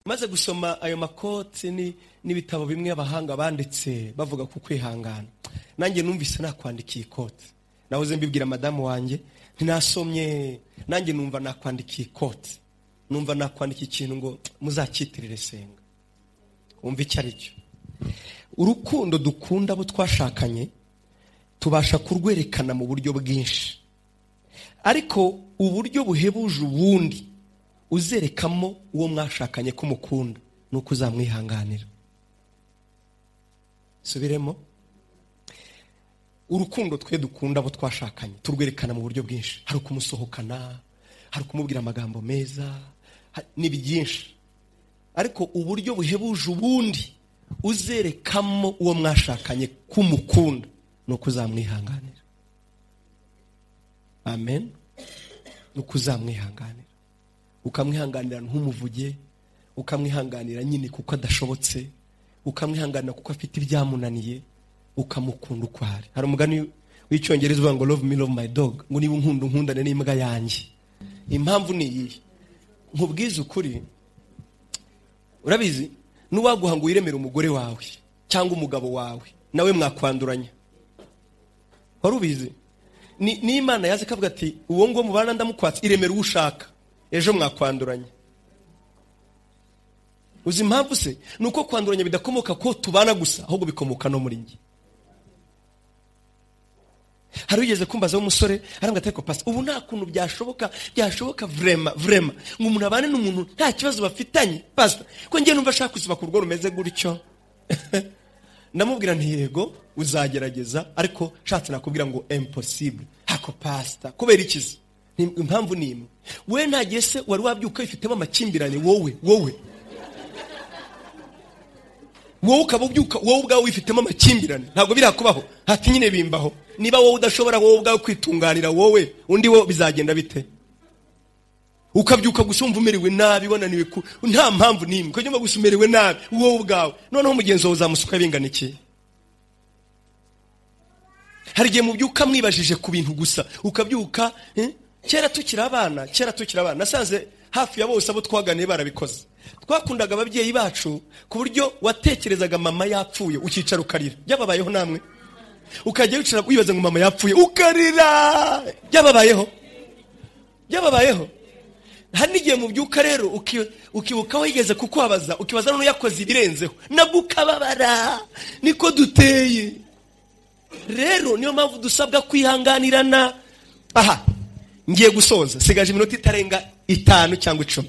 maze gusoma ayo makoti n'ibitabo bimwe abahanga banditse bavuga ku kwihangana, nanjye numvise nakwandikiye ikoti. Nahoze mbibwira madamu wanjye ntinasomye, nanjye numva nakwandikiye ikoti, numva nakwandikiye ikintu ngo muzakitirire Senga. Umva icyo ari cyo. Urukundo dukunda abo twashakanye tubasha kurwerekana mu buryo bwinshi, ariko uburyo buhebuje ubundi uzerekamo uwo mwashakanye ko mukunda nuko uzamwihanganira. Subiremo. Urukundo twe dukunda abo twashakanye turwerekana mu buryo bwinshi, hari kumusohokana, hari kumubwira amagambo meza, ni byinshi, ariko uburyo buhebuje ubundi uzerekamo uwo mwashakanye ko mukunda nuko uzamwihanganira. Amen. Nuko uzamwihanganira, ukamwihanganira ntumuvuge, ukamwihanganira nyine kuko adashobotse, ukamwihanganira kuko afite ibyamunaniye, ukamukunda uko ari. Hari umugani w'icyongereza uvuga ngo love me love my dog, ngo niba unkunda unkundane n'imbwa yanjye. Impamvu ni iyi, nkubwiza ukuri, urabizi n'uwaguha ngo wiremere umugore wawe cyangwa umugabo wawe nawe mwakwanduranya. Wari ubizi ni Imana yaze kavuga ati uwo ngo mubana ndamukwatse iremere ushaka, ejo mwakwanduranya. Uzi impamvu se? Nuko kwanduranya bidakomoka ko tubana gusa, ahubwo bikomoka no muri njye. Hari ugeze kumbaza umusore arambwa ati ko pastor ubu nta kuntu byashoboka vraiment ngo umuntu abane n'umuntu nta kibazo bafitanye pastor, ko ngiye numva ashaka kuziba ku rugo rumeze gutyo. Ndamubwira nti yego uzagerageza, ariko shatse nakubwira ngo impossible. Hako pastor kubera ikizi? Impamvu ni imwe, we ntagiye se wari wabyuka ifitemo amakimbirane wowe ukabubyuka wowe ubwawe wifitemo amakimbirane, ntabwo birakubaho. Hati nyine bimbaho. Niba wowe udashobora wowe ubwawe kwitunganira wowe, undi wo bizagenda bite? Ukabyuka gusumva umeriwe nabi, wananiwe nta mpamvu nimwe ko nyuma gusumerewe nabi wowe ubwawe, noneho mugenzi wawe uzamusuka binganikiye. Hari gihe mubyuka mwibajije ku bintu gusa, ukabyuka kera tukiri abana nasanze hafi ya bose abo twaganiye barabikoze. Twakundaga ababyeyi bacu ku buryo watekerezaga mama yapfuye ukicara ukarira. Byababayeho namwe? Ukajya wicara wibaza ngo mama yapfuye ukarira. Byababayeho? Hari n'igihe mubyuka rero ukibuka wigeze kukwabaza, ukibaza none yakoze ibirenzeho nagukababara. Niko duteye rero, niyo mpamvu dusabwa kwihanganirana. Aha, ngiye gusoza, sigaje iminota itarenga 5 cyangwa 10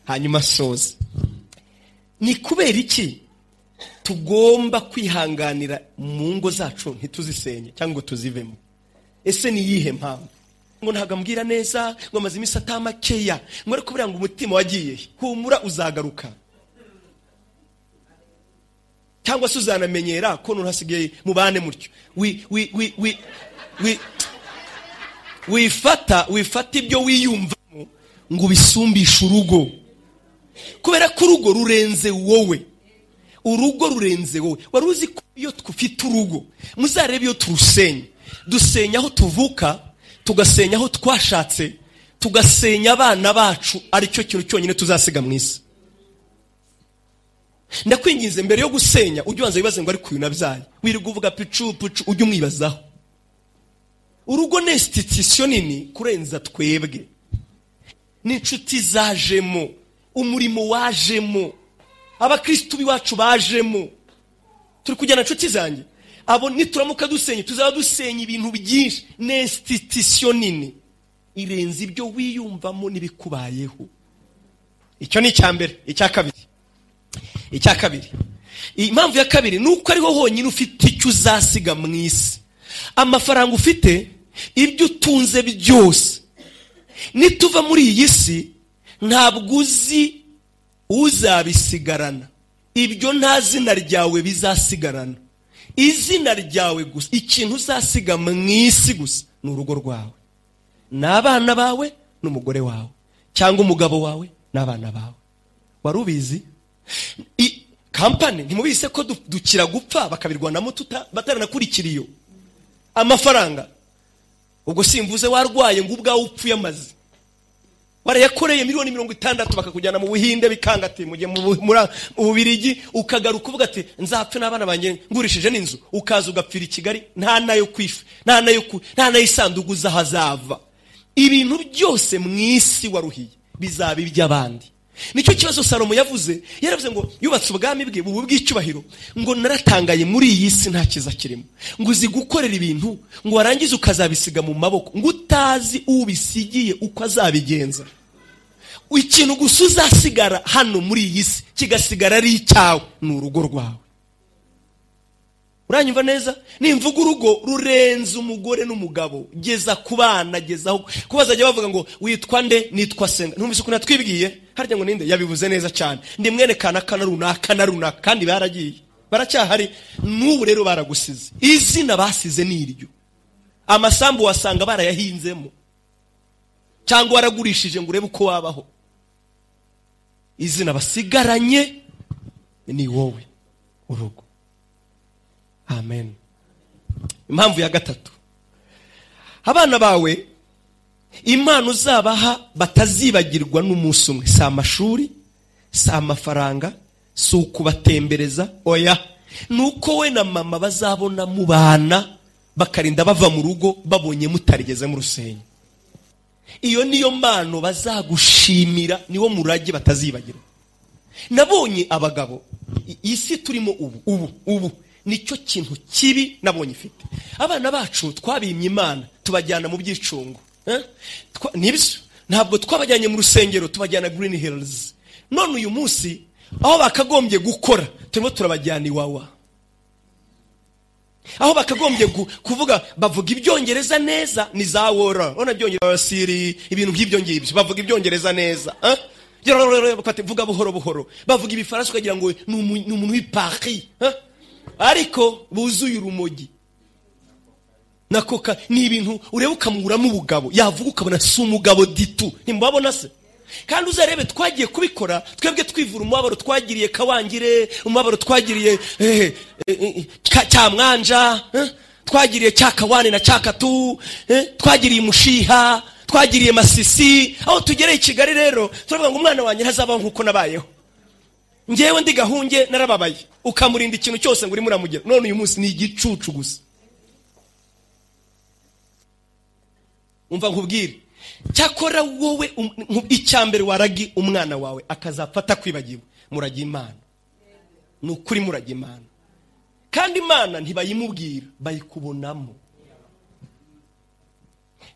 hanyuma soza. Ni kubera iki tugomba kwihanganira mu ngo zacu ntituzisenye cyangwa tuzivemo? Ese ni yihe mpamvu? Ngo ntagambwira neza, ngo amaze imisi atamakeya, ngo ariko buriya ngo umutima wagiye, humura uzagaruka. Cyangwa se uzanamenyera ko nurasigaye mubane mutyo. Wifata ibyo wiyumvamo ngo bisumbisha urugo. Kubera ko urugo rurenze wowe. Wari uzi ko iyo twufite urugo, muzarebe iyo turusenya. Dusenya aho tuvuka, tugasenya aho twashatse, tugasenya abana bacu, ari cyo kintu cyonyine tuzasiga mu isi. Ndakwinginze mbere yo gusenya ujye ubanza wibaze ngo ari kuyu nabyaye. Wirirwa uvuga picu ujye umwibazaho. Urugo ni institution nini kurenza twebwe. N'inshuti zajemo, umurimo wajemo, abakristo biwacu bajemo. Turi kujyana inshuti zanjye, abo nituramuka dusenye tuzaba dusenya ibintu byinshi. Ni institution nini irenze ibyo wiyumvamo nibikubayeho. Icyo ni icyambere. Icya kabiri, impamvu ya kabiri nuko ariho honyine ufite icyo uzasiga mu isi. Amafaranga ufite, ibyo utunze byose, nituva muri iyi si ntabwo uzi uzabisigarana. Ibyo nta zina ryawe bizasigarana. Izina ryawe gusa, ikintu uzasiga mu isi gusa ni urugo rwawe, n'abana bawe, n'umugore wawe, cyangwa umugabo wawe n'abana bawe. Wari ubizi? Kampani ntimubise ko dukira gupfa bakabirwanamo bataranakurikiriyo amafaranga. Ubwo simvuze warwaye ngo ubwawe upfuye amazi. warayakoreye miliyoni 60 bakakujyana mu Buhinde bikanga ati mujye mu Bubiligi, ukagaruka uvuga ati nzapfe n'abana banjye ngurishije n'inzu, ukaza ugapfira i Kigali nta nayo kwifa, nta nayo isanduku zahazava. Ibintu byose mu isi waruhiye bizaba iby'abandi. Nicyo kibazo Salomo yavuze, yaravuze ngo yubatse ubwami bwe bubu bw'icyubahiro, ngo naratangaye muri iyi si nta kiza kirimo, ngo uzi gukorera ibintu ngo warangiza ukazabisiga mu maboko, ngo utazi ubisigiye uko azabigenza. Ikintu gusa uzasigara hano muri iyi si kigasigara ari icyawe ni urugo rwawe. Uranyumva neza? Nimvuga urugo rurenze umugore n'umugabo, geza ku bana, gezaho kubazajya bavuga ngo witwa nde, nitwa Senga. Ntumvise uko natwibwiye harya ngo ninde? Yabivuze neza cyane, ndi mwene kanaka na runaka na runaka, kandi baragiye baracyahari. N'ubu rero baragusize, izina basize niryo. Amasambu wasanga barayahinzemo cyangwa waragurishije ngo urebe uko wabaho. Izina basigaranye ni wowe, urugo. Amen. Impamvu ya gatatu, abana bawe impano uzabaha batazibagirwa n'umunsi umwe, si amashuri, si amafaranga, si ukubatembereza, oya, nuko we na mama bazabona mu bana bakarinda bava mu rugo babonye mutarigeze mu rusenyo. Iyo niyo mpano bazagushimira, niwo murage batazibagirwa. Nabonye abagabo, isi turimo ubu nicyo kintu kibi nabonye ifite. Abana bacu twabimye Imana tubajyana mu byicungo, nibyo ntabwo twabajyanye mu rusengero, tubajyana Green Hills. None uyu munsi aho bakagombye gukora turimo turabajyana iwawa. Aho bakagombye kuvuga bavuga ibyongereza neza ni za wora, ona byongereza siri, ibintu by'ibyo ngibyo bavuga ibyongereza neza, vuga buhoro buhoro, bavuga ibifaransa ukagira ngo ni umuntu w'Paris, ariko buzuye urumogi nakoka. Ni ibintu ureba ukamuramo ubugabo, yavuga ukabona si umugabo ditu. Ntimubabona se? Kandi uzarebe twagiye kubikora twebwe twivura umubabaro twagiriye Kawangire, umubabaro twagiriye Cyamwanja, twagiriye Cyakawane na Cyakatu, twagiriye Mushiha, twagiriye Masisi. Aho tugereye i Kigali rero turavuga ngo umwana wanjye ntazabaho nkuko nabayeho. Ngewe ndi Gahunge narababaye, ukamurinda ikintu cyose ngo uri muramugera. None uyu munsi ni igicucu gusa. Umva nkubwire, cyakora wowe icyambere waragi umwana wawe akazapfata kwibagiwe, muragi Imana. Nukuri muragi Imana, kandi Imana ntibayimubwira, bayikubonamo.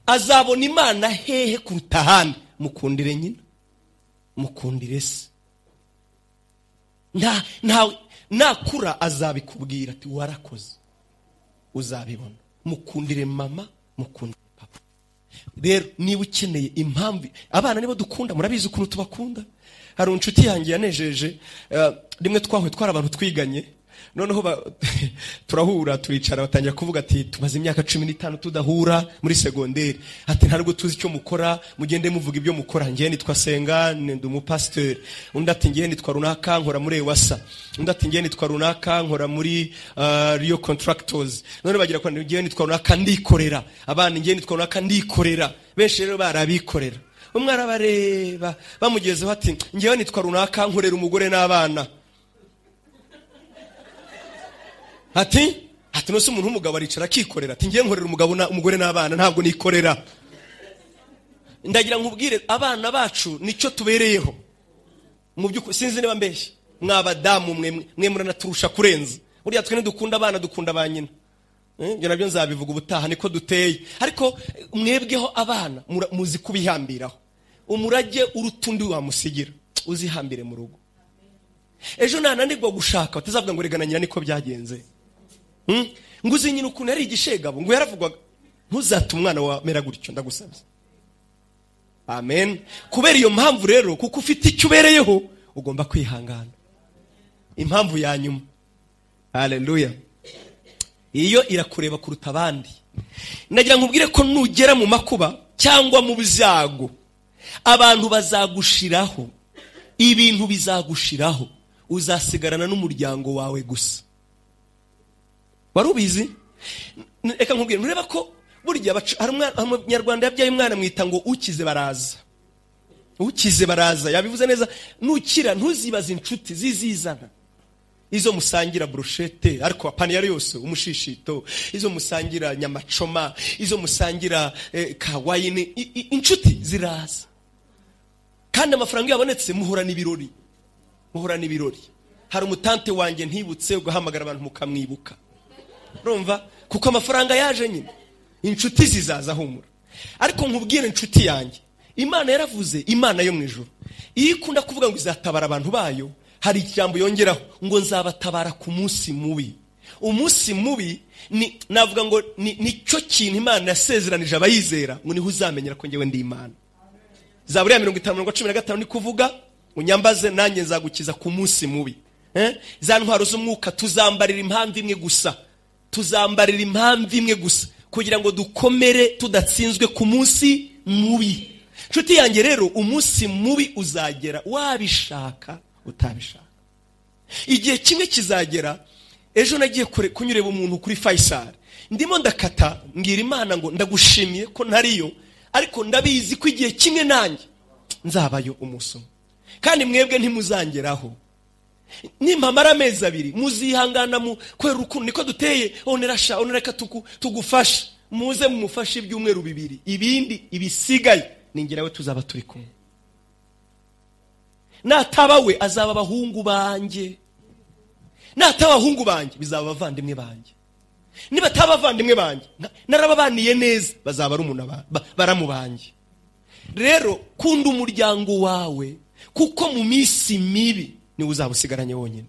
Azabona Imana hehe kuruta handi? Mukundire nyina, mukundire se. Nakura azabikubwira ati warakoze, uzabibona. Mukundire mama, mukundire papa. Rero niba ukeneye impamvu, abana nibo dukunda, murabizi ukuntu tubakunda. Hari inshuti yanjye yanejeje, rimwe twahuye twari abantu twiganye, noneho turahura turicara batangira kuvuga ati tumaze imyaka 15 tudahura muri segonderi, ati ntabwo tuzi icyo mukora, mugende muvuga ibyo mukora. Ngiye nitwa Senga, ndi umupasteur. Undi ati ngiye nitwa runaka nkora muri Ewasa. Undi ati ngiye nitwa runaka nkora muri Rio Contractors. None bagira ko ngiye nitwa runaka ndikorera. Abana ngiye nitwa runaka ndikorera. Benshi rero barabikorera. Umwe arabareba bamugezeho ati ngiye nitwa runaka nkorera umugore n'abana. Ati no se umuntu umugabo aricara akikorera, ati ngiye nkorera umugabo na umugore n'abana, ntabwo nikorera. Ndagira nkubwire abana bacu nicyo tubereyeho. Mu byuko sinzi niba mbeshye, mwabadamu mwe muranaturusha kurenza. Buriya twe dukunda abana, dukunda abanyina. Byo nabyo nzabivuga ubutaha niko duteye. Ariko mwebweho abana muzi kubihambiraho. Umurage urutundi wamusigira, uzihambire mu rugo. Ejo nananirwa gushaka utazavuga ngo regana nyina niko byagenze. Nguzi nyina ukuntu ari igishegabo, ngo yaravugwaga ntuzata umwana wa mera gutyo, ndagusabye. Amen. Kubera iyo mpamvu rero, kuko ufite icyo ubereyeho, ugomba kwihangana. Impamvu ya nyuma, haleluya, iyo irakureba kuruta abandi. Nagira nkubwire ko nugera mu makuba cyangwa mu byago, abantu bazagushiraho, ibintu bizagushiraho, uzasigarana n'umuryango wawe gusa. Warubizi? Eka nkubwire, nureba ko burya hari umunyarwanda yabyaye umwana mwita ngo ukize baraza. ukize baraza, yabivuze neza. Nukira ntuzibaze inshuti zizizana, izo musangira brochette ariko apani yari yose umushishito, izo musangira nyamacoma, izo musangira kawayini, inshuti ziraza. Kandi amafaranga yabonetse muhorana ibirori. Hari umutante wanjye ntibutse ugahamagara abantu mukamwibuka, urumva, kuko amafaranga yaje nyine. Inshuti zizaza humura. Ariko nkubwire inshuti yanjye, Imana yaravuze, Imana yo mu ijuru iyo ikunda kuvuga ngo izatabara abantu bayo, hari ijambo yongeraho ngo nzabatabara ku munsi mubi. Umunsi mubi navuga ngo nicyo kintu Imana yasezeranije abayizera, ngo niho uzamenyera ko ngewe ndi Imana. Zaburi ya 50:15 ni kuvuga unyambaze nanjye nzagukiza ku munsi mubi. Za ntwaro z'umwuka tuzambarira impamvu imwe gusa, kugira ngo dukomere tudatsinzwe ku munsi mubi. Nshuti yanjye rero, umunsi mubi uzagera wabishaka utabishaka. Igihe kimwe kizagera. Ejo nagiye kunyureba umuntu kuri Faisal, ndimo ndakata, ngira Imana ngo ndagushimiye ko ntariyo, ariko ndabizi ko igihe kimwe nanjye nzabayo umunsi. Kandi mwebwe ntimuzangeraho. Nimpamara amezi 2 muzihangana mu kwera urukundo, niko duteye. Onereka tugufasha, muze mumufashe ibyumweru 2, ibindi ibisigaye ningirawe tuzaba turi kumwe. Natabawe azaba abahungu banjye, natabahungu banjye bizaba abavandimwe banjye. Niba tabavandimwe banjye narababaniye neza, bazaba ari umuntu baramu banjye. Rero kunda umuryango wawe, kuko mu minsi mibi ni uzabusigaranye wonyine.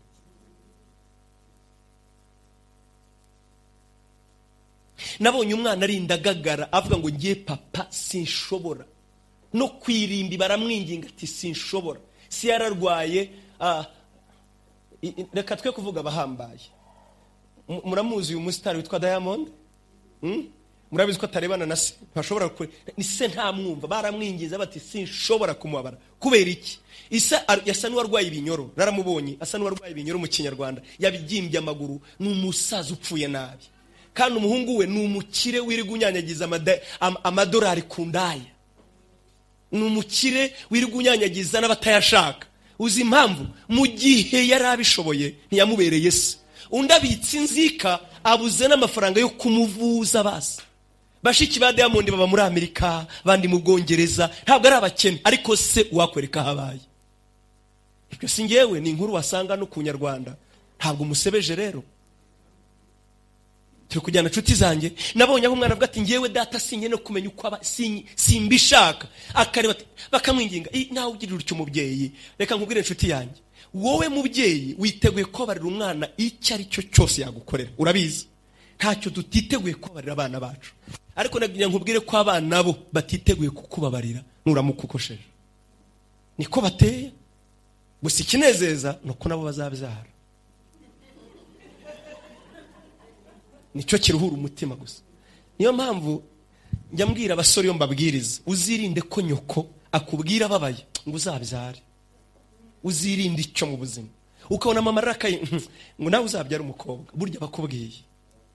Nabonye umwana arindagagara avuga ngo ngiye papa sinshobora no kwirimbi, baramwinginga ati sinshobora. Si yararwaye, reka twe kuvuga abahambaye. Muramuzi uyu musitari witwa Diamond? Murabizi ko atarebana na se, ntashobora ni se ntamwumva, baramwingiza bati sinshobora kumubabara. Kubera iki? Isa yasa n'uwarwaye ibinyoro, naramubonye asa n'uwarwaye ibinyoro mu Kinyarwanda, yabigimbye amaguru, n'umusaza upfuye nabi. Kandi umuhungu we n'umukire wirigunyanyagiza amadolari ku ndaya, n'umukire wirigunyanyagiza n'abatayashaka. Uzi impamvu? Mu gihe yarabishoboye ntiyamubereye se. Undabitse inzika, abuze n'amafaranga yo kumuvuza basi. Bashiki ba Diamond baba muri Amerika, bandi mu Bwongereza, ntabwo ari abakene, ariko se wakwereka habaye. Ibyo singewe ni inkuru wasanga no ku Nyarwanda, ntabwo musebeje rero. Turi kujyana nshuti zanjye, nabonye aho umwana avuga ati ngewe data sinye no kumenya uko simbishaka, akareba bakamwinginga, nawe ugirira utyo umubyeyi. Reka nkubwire nshuti yanjye, wowe mubyeyi witeguye kubabarira umwana icyo ari cyo cyose yagukorera, urabizi ntacyo tutiteguye kubabarira abana bacu. Ariko nagiye nkubwire ko abana bo batiteguye kukubabarira nuramukukosheje. Niko bateye. Gusa ikinezeza nuko nabo bazabyara. Nicyo kiruhura umutima gusa. Niyo mpamvu njya mbwira abasore yo mbabwiriza, uzirinde ko nyoko akubwira babaye ngo uzabyare. Uzirinde icyo mu buzima. Ukabona mama rakaye ngo nawe uzabyara umukobwa, burya bakubwiye.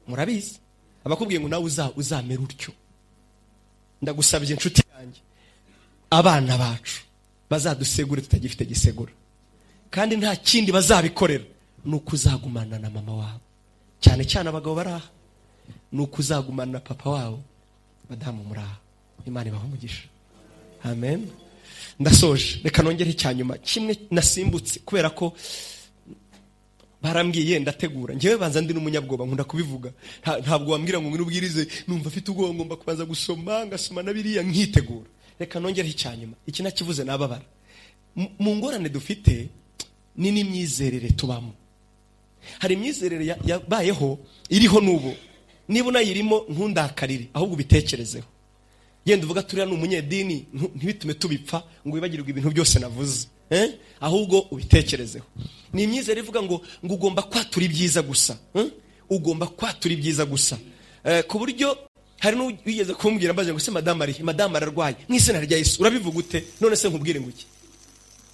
Murabizi? Abakubwiye ngo nawe uzamera utyo. Ndagusabye inshuti yanjye, abana bacu bazadusegure tutagifite gisegura. Kandi nta kindi bazabikorera, nuko uzagumana na mama wabo. Cyane cyane abagabo baraha, nuko uzagumana na papa wabo, badamu muraha. Imana ibahe umugisha. Amen. Ndasoje, reka nongere icyanyuma kimwe nasimbutse kubera ko barambwiye ndategura. Ngewe banza ndi n'umunyabwoba, nkunda kubivuga. Ntabwo wambwira ngo ngubwirize numva afite ubwoba, ngomba kubanza gusoma, ngasoma nabiriya nkitegura. Reka nongere icyanyuma. Iki nakivuze nababara. Mu ngorane dufite ni n'imyizerere tubamo. Hari imyizerere yabayeho iriho nubo. Niba unayirimo ntundakarire, ahubwo ubitekerezeho. Yenda uvuga turiya n'umunyedini, ntibitume tubipfa ngo wibagirwe ibintu byose navuze. Ahubwo ubitekerezeho. Ni imyizerere ivuga ngo ugomba kwatura ibyiza gusa. Ugomba kwatura ibyiza gusa. Ku buryo hari n'uwigeze kumbwira mbaje ngo se madame ararwaye mw'izina rya Yesu, urabivuga ute? None se nkubwire ngo iki?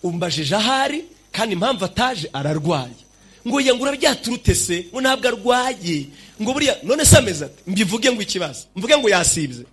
Umbajije ahari kandi impamvu ataje ararwaye. Ngo yangura byaturute se, ngo ntabwo arwaye. Ngo buriya none se ameze ate? Mbivuge ngo ikibazo. Mvuge ngo yasibye.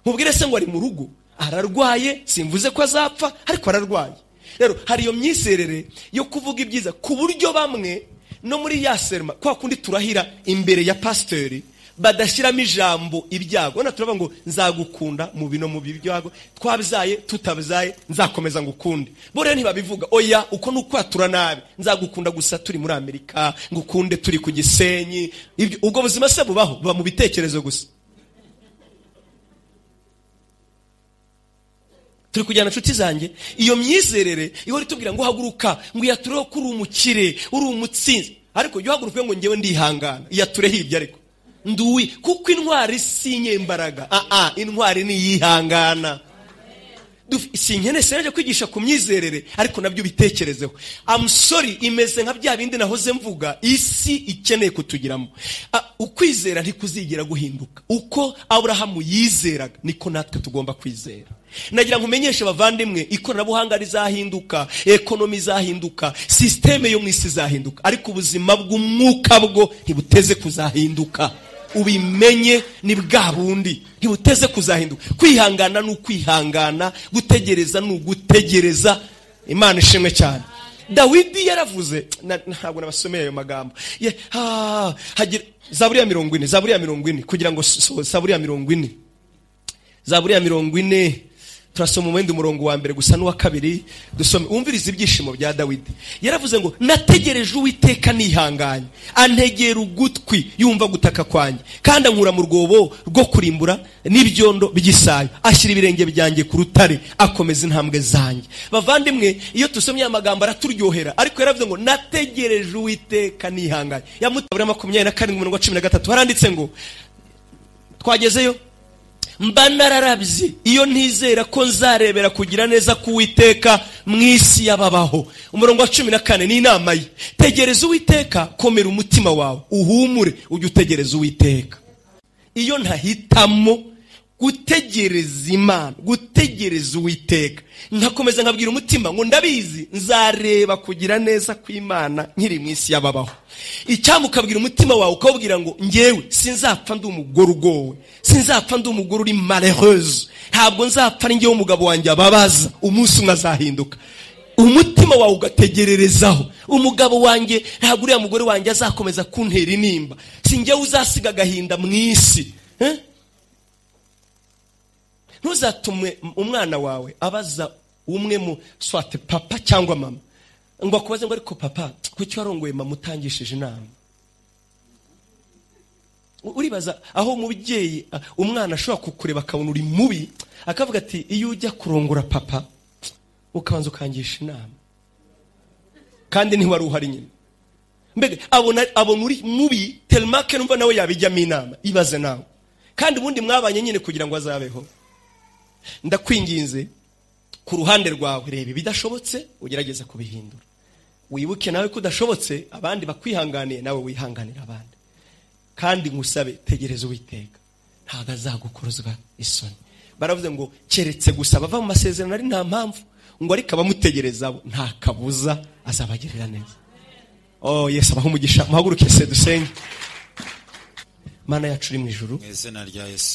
Mubwire se ngo ari mu rugo, ararwaye, simvuze ko azapfa ariko ararwaye. Rero hari iyo myizerere yo kuvuga ibyiza ku buryo bamwe no muri ya serma kwa kundi turahira imbere ya pasiteri badashyiramo ijambo ibyago. Ona turavuga ngo nzagukunda mu bino mu bibyago, twabyaye tutabyaye nzakomeza ngukunde. Bo rero ntibabivuga oya uko nukwatura nabi, nzagukunda gusa turi muri Amerika, ngukunde turi ku Gisenyi. Ubwo buzima se bubaho, buba mu bitekerezo gusa. Turi kujyana nshuti zanjye, iyo myizerere ihora itubwira ngo haguruka, ngo yatureho kuri umukire, uri umutsinzi. Ariko yo haguruka ngo ngewe ndihangana, yatureho ibyo ariko nduwi, kuko intwari sinye imbaraga. Intwari ni yihangana. Sinkene seje kwigisha ku myizerere, ariko nabyo bitekerezeho. I'm sorry, imeze nka bya bindi nahoze mvuga, isi ikeneye kutugiramo. Ukwizera ntikuzigira guhinduka. Uko Abrahamu yizeraga niko natwe tugomba kwizera. Nagira nkumenyeshe bavandimwe, ikoranabuhanga rizahinduka, ekonomi izahinduka, systeme yo mwisi izahinduka, ariko ubuzima bw'umwuka bwo ntibuteze kuzahinduka. Ubimenye ni bwa bundi ntibuteze kuzahinduka. Kwihangana ni ukwihangana, gutegereza ni ugutegereza. Imana ishimwe cyane. Dawidi yaravuze, ntabwo nabasomeye ayo magambo. Zaburi ya 40 kugira ngo Zaburi ya 40. Zaburi ya 40 turasoma umwenda umurongo wa mbere gusa n'uwa kabiri dusome. Umviriza ibyishimo bya Dawidi. Yaravuze ngo nategereje Uwiteka nihanganye, antegera ugutwi yumva gutaka kwanjye, kandi ankura mu rwobo rwo kurimbura n'ibyondo by'isayo, ashyira ibirenge byanjye ku rutare, akomeza intambwe zanjye. Bavandimwe, iyo tusomye amagambo araturyohera, ariko yaravuze ngo nategereje Uwiteka nihanganye. Yamutabura 27:13 haranditse ngo twagezeyo, mba nararabye iyo ntizera ko nzarebera kugira neza k'Uwiteka mu isi y'ababaho. Umurongo wa 14 ni inama ye. Tegereza Uwiteka, komera umutima wawe, uhumure, ujye utegereza Uwiteka. Iyo ntahitamo gutegereza Imana, gutegereza Uwiteka, nkakomeza nkabwira umutima ngo ndabizi nzareba kugira neza kw'Imana nkiri mu isi y'ababaho. Icyamukabwira umutima wawe ukabwira ngo ngewe sinzapfa ndi umugore ugowe, sinzapfa ndi umugore uri malheureuse, ntabwo nzapfa ari ngewe umugabo wanjye ababaza, umunsi umwe azahinduka. Umutima wawe ugategererezaho, umugabo wanjye ntabwo uriya mugore wanjye azakomeza kuntera inimba, si ngewe uzasiga agahinda mu isi. Ntuzatume umwana wawe abaza umwe mu swate papa cyangwa mama ngo akubaze ngo ariko papa kuki warongoye mama utangishije inama. Uribaza aho umubyeyi umwana ashobora kukureba akabona uri mubi, akavuga ati iyo ujya kurongora papa ukabanza ukangisha inama, kandi ntiwari uhari nyine. Mbega abona uri mubi telmake numva nawe yabijyamo inama. Ibaze nawe, kandi ubundi mwabanye nyine kugira ngo azabeho. Ndakwinginze ku ruhande rwawe, reba bidashobotse ugerageze kubihindura. Wibuke nawe kudashobotse abandi bakwihanganiye, nawe wihanganira abandi. Kandi ngusabe, tegereza Uwiteka, ntago azagukorozwa isoni. Baravuze ngo keretse gusa bava mu masezerano ari nta mpamvu, ngo ariko abamutegereza bo nta kabuza azabagirira neza. Yesu abaho umugisha. Muhaguruke se dusenge. Mana yacu uri mu ijuru,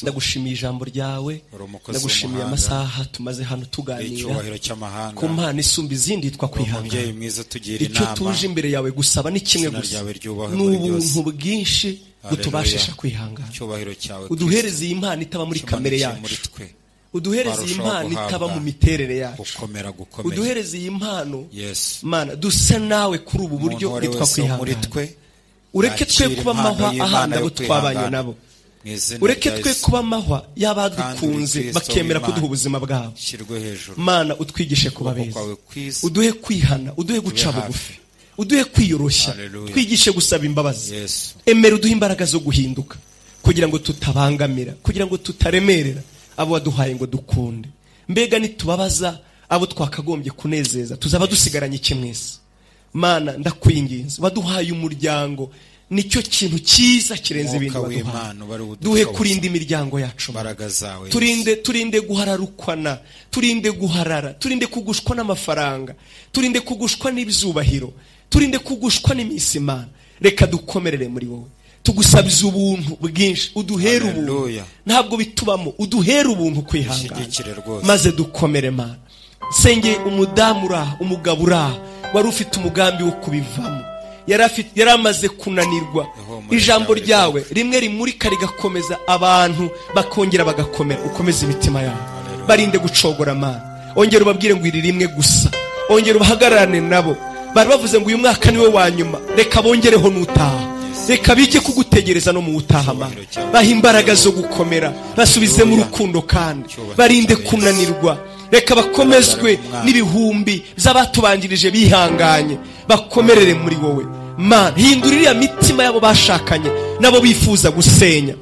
ndagushimiye ijambo ryawe, ndagushimiye amasaha tumaze hano tuganira ku mpano isumba izindi yitwa kwihangana. Icyo tuje imbere yawe gusaba ni kimwe gusa, n'ubuntu bwinshi butubashisha kwihangana. Uduhereze iyi mpano itaba muri kamere yacu, uduhereze iyi mpano itaba mu miterere yacu, uduhereze iyi mpano Mana dusa nawe kuri ubu buryo yitwa kwihangana. Ureke twe kuba amahwa ahandi abo twabanye nabo, ureke twe kuba amahwa y'abadukunze bakemera kuduha ubuzima bwabo. Mana utwigishe kuba beza, uduhe kwihana, uduhe guca bugufi, uduhe kwiyoroshya, twigishe gusaba imbabazi. Emera uduhe imbaraga zo guhinduka, kugira ngo tutabangamira, kugira ngo tutaremerera abo waduhaye ngo dukunde. Mbega nitubabaza abo twakagombye kunezeza, tuzaba dusigaranye iki mwese. Mana ndakwinginze, waduhaye umuryango, nicyo kintu cyiza kirenze ibindi waduhaye. Duhe kurinda imiryango yacu, turinde guhararukwana, turinde guharara, turinde kugushwa n'amafaranga, turinde kugushwa n'ibyubahiro, turinde kugushwa n'iminsi. Mana reka dukomerere muri wowe, tugusabiza ubuntu bwinshi, uduhera ubuntu, ntabwo bitubamo, uduhera ubuntu kwihangana, maze dukomere Mana. Senge umudamu uraha, umugabo uraha, wari ufite umugambi wo kubivamo, yari amaze kunanirwa. Ijambo ryawe rimwe rimurika rigakomeza abantu bakongera bagakomera. Ukomeze imitima yabo, barinde gucogora Mana. Ongera ubabwire ngo iri rimwe gusa, ongera ubahagararane nabo. Bari bavuze ngo uyu mwaka niwe wa nyuma, reka bongereho n'utaha, reka bige kugutegereza no mu utaha Mana. Baha imbaraga zo gukomera, basubize mu rukundo, kandi barinde kunanirwa. Reka bakomezwe n'ibihumbi by'abatubanjirije bihanganye, bakomerere muri wowe Mana. Hindurira mitima yabo bashakanye nabo bifuza gusenya,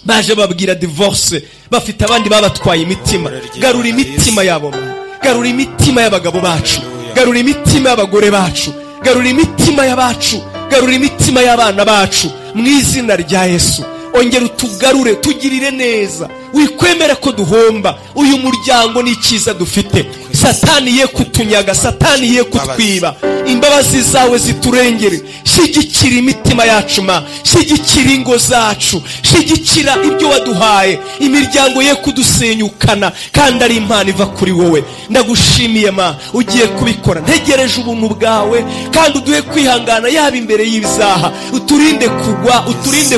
baje babwira divorce, bafite abandi babatwaye imitima. Garura imitima yabo Mana, garura imitima y'abagabo bacu, garura imitima y'abagore bacu, garura imitima y'abacu, garura imitima y'abana bacu mu izina rya Yesu. Ongera utugarure, tugirire neza, wikwemera ko duhomba. Uyu muryango ni icyiza dufite, Satani ye kutunyaga, Satani ye kutwiba. Imbabazi zawe ziturengere, shigikira imitima yacu Ma, shigikira ingo zacu, shigikira ibyo waduhaye. Imiryango ye kudusenyukana, kandi ari impano iva kuri wowe. Ndagushimiye Ma, ugiye kubikora. Ntegereje ubuntu bwawe, kandi uduhe kwihangana yaba imbere y'ibizaha. Uturinde kugwa, uturinde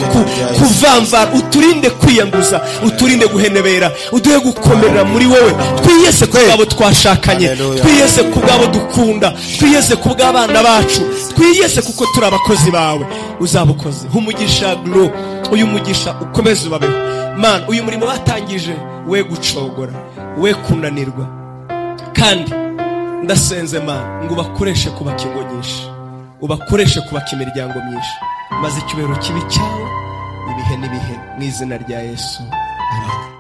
kuvamvara, uturinde kwiyanduza, uturinde guhenebera, uduhe gukomerera muri wowe. Twiyese ku bwabo twashakanye, twiyese ku bwabo dukunda, twiyese ku bw'abana bacu, twiyese kuko turi abakozi bawe. Uzabukoze umugisha glo, uyu mugisha ukomeze ubabeho Mana. Uyu murimo batangije, we gucogora, we kunanirwa, kandi ndasenze Mana ngo ubakoreshe kubaka ingo nyinshi, ubakoreshe kubaka imiryango myinshi, maze icyubahiro kibi cyawe ibihe n'ibihe, mu izina rya Yesu. Amen.